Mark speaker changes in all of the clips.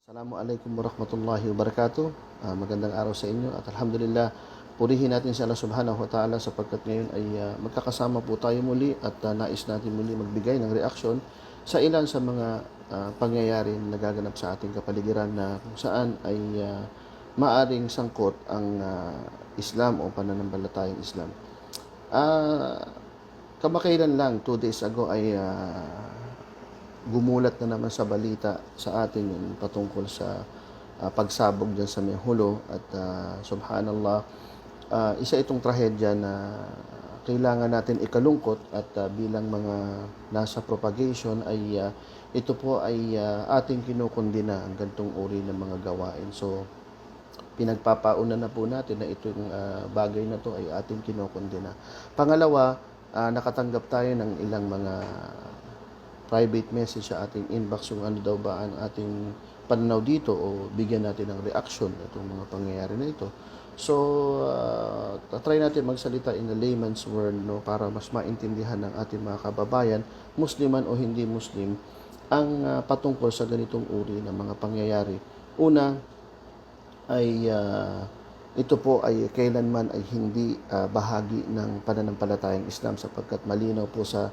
Speaker 1: Assalamualaikum warahmatullahi wabarakatuh. Magandang araw sa inyo at alhamdulillah, purihin natin si Allah subhanahu wa ta'ala sapagkat ngayon ay magkakasama po tayo muli at nais natin muli magbigay ng reaksyon sa ilan sa mga pangyayari na nagaganap sa ating kapaligiran na kung saan ay maaring sangkot ang Islam o pananampalatayang Islam. Kamakailan lang, 2 days ago ay gumulat na naman sa balita sa atin yung patungkol sa pagsabog dyan sa Mehulo at subhanallah, isa itong trahedya na kailangan natin ikalungkot at bilang mga nasa propagation ay ito po ay ating kinukundina ang ganitong uri ng mga gawain. So pinagpapauna na po natin na itong bagay na to ay ating kinukundina. Pangalawa, nakatanggap tayo ng ilang mga private message sa ating inbox kung ano daw ba ang ating pananaw dito o bigyan natin ng reaction itong mga pangyayari na ito. So, try natin magsalita in a layman's word, no, para mas maintindihan ng ating mga kababayan, Musliman o hindi Muslim, ang patungkol sa ganitong uri ng mga pangyayari. Una ay ito po ay kailanman ay hindi bahagi ng pananampalatayang Islam sapagkat malinaw po sa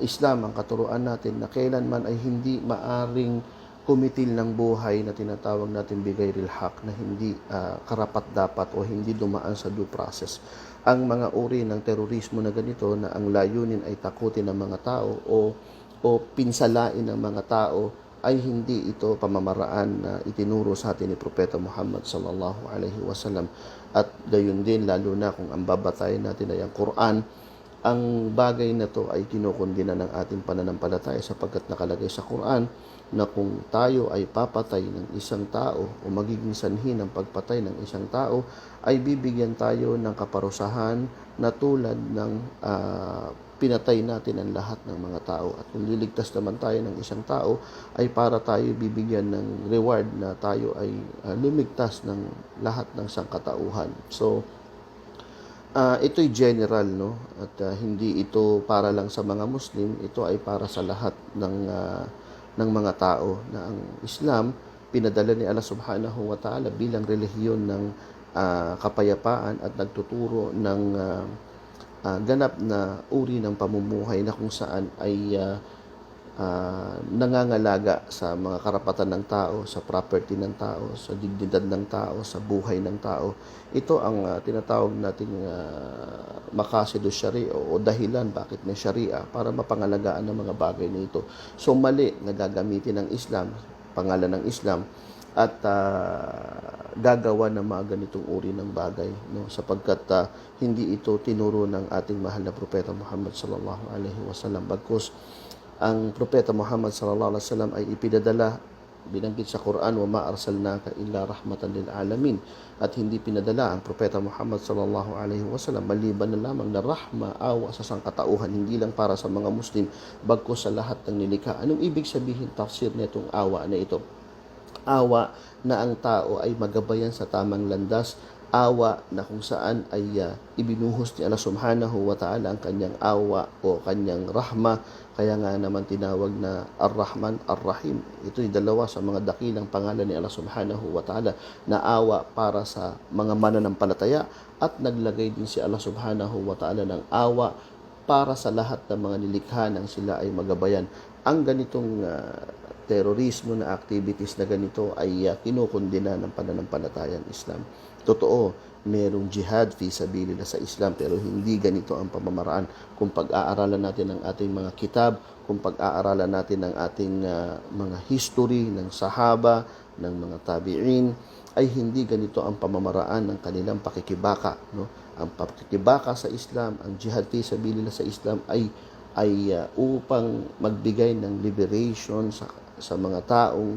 Speaker 1: Islam ang katuruan natin na kailanman ay hindi maaring kumitil ng buhay na tinatawag natin bigayril haq na hindi karapat-dapat o hindi dumaan sa due process. Ang mga uri ng terorismo na ganito na ang layunin ay takutin ng mga tao o pinsalain ng mga tao ay hindi ito pamamaraan na itinuro sa atin ni Propeta Muhammad sallallahu alaihi wasallam. At gayon din, lalo na kung ang babatayin natin ay ang Quran, ang bagay na to ay kinukundina ng ating pananampalataya sapagkat nakalagay sa Quran na kung tayo ay papatay ng isang tao o magiging sanhi ng pagpatay ng isang tao, ay bibigyan tayo ng kaparusahan na tulad ng pinatay natin ang lahat ng mga tao. At kung liligtas naman tayo ng isang tao, ay para tayo bibigyan ng reward na tayo ay lumigtas ng lahat ng sangkatauhan. So, ito'y general, no? At hindi ito para lang sa mga Muslim, ito ay para sa lahat ng mga tao na ang Islam pinadala ni Allah subhanahu wa ta'ala bilang relihiyon ng kapayapaan at nagtuturo ng ganap na uri ng pamumuhay na kung saan ay nangangalaga sa mga karapatan ng tao, sa property ng tao, sa dignidad ng tao, sa buhay ng tao. Ito ang tinatawag nating makasido sharia o dahilan bakit may sharia para mapangalagaan ng mga bagay na ito. So mali na gagamitin ng Islam, pangalan ng Islam, at gagawa ng mga ganitong uri ng bagay, no, sapagkat hindi ito tinuro ng ating mahal na Propeta Muhammad sallallahu alaihi wasallam. Bagkus ang Propeta Muhammad sallallahu alaihi wasallam ay ipinadala, binanggit sa Quran, wa ma arsalnaka illa rahmatan lil alamin, at hindi pinadala ang Propeta Muhammad sallallahu alaihi wasallam maliban na lamang na rahma, awa sa sangkatauhan, hindi lang para sa mga Muslim bagkus sa lahat ng nilikha. Anong ibig sabihin tafsir nitong awa na ito? Awa na ang tao ay magabayan sa tamang landas, awa na kung saan ay ibinuhos ni Allah subhanahu wa ta'ala ang kanyang awa o kanyang rahma. Kaya nga naman tinawag na Ar-Rahman, Ar-Rahim. Ito'y dalawa sa mga dakilang pangalan ni Allah subhanahu wa ta'ala na awa para sa mga mananampalataya, at naglagay din si Allah subhanahu wa ta'ala ng awa para sa lahat ng mga nilikha nang sila ay magabayan. Ang ganitong terorismo na activities na ganito ay kinukundina ng pananampalatayang Islam. Totoo, merong jihad fi sabilillah sa Islam, pero hindi ganito ang pamamaraan. Kung pag-aaralan natin ang ating mga kitab, kung pag-aaralan natin ang ating mga history ng sahaba, ng mga tabi'in, ay hindi ganito ang pamamaraan ng kanilang pakikibaka, no? Ang pakikibaka sa Islam, ang jihad fi sabilillah sa Islam ay upang magbigay ng liberation sa mga taong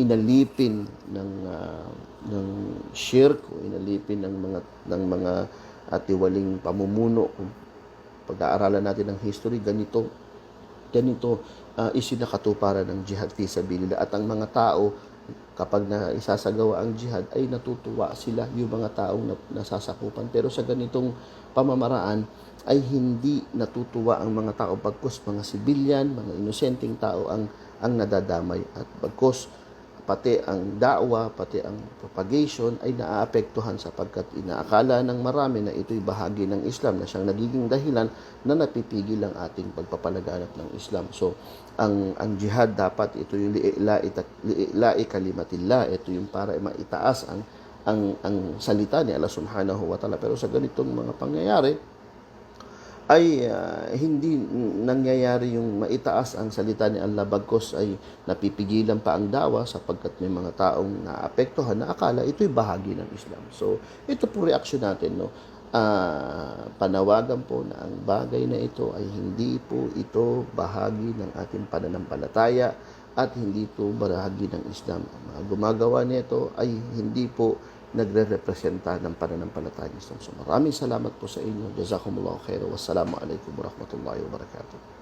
Speaker 1: inalipin ng shirk o inalipin ng mga tiwaling pamumuno. Kung pag-aaralan natin ng history, ganito isinakatuparan ng jihad fi sabilillah, at ang mga tao kapag na isasagawa ang jihad ay natutuwa sila yung mga taong nasasakupan. Pero sa ganitong pamamaraan ay hindi natutuwa ang mga tao bagkus mga sibilyan, mga inosenteng tao ang nadadamay at bagkus pati ang da'wa, pati ang propagation ay naaapektuhan sapagkat inaakala ng marami na ito'y bahagi ng Islam na siyang nagiging dahilan na napipigil ang ating pagpapalaganap ng Islam. So, ang jihad dapat ito yung li'ila'i kalimatillah, ito yung para maitaas ang salita ni Allah Subhanahu wa Ta'ala. Pero sa ganitong mga pangyayari, ay hindi nangyayari yung maitaas ang salita ni Allah bagkos ay napipigilan pa ang dawa sapagkat may mga taong naapektuhan na akala ito'y bahagi ng Islam. So, ito po reaksyon natin, no? Panawagan po na ang bagay na ito ay hindi po ito bahagi ng ating pananampalataya at hindi ito bahagi ng Islam. Ang mga gumagawa nito ay hindi po nagre-representa ng pananampalataya ng Islam. So maraming salamat po sa inyo. Jazakumullahu khairan. Wassalamu alaikum warahmatullahi wabarakatuh.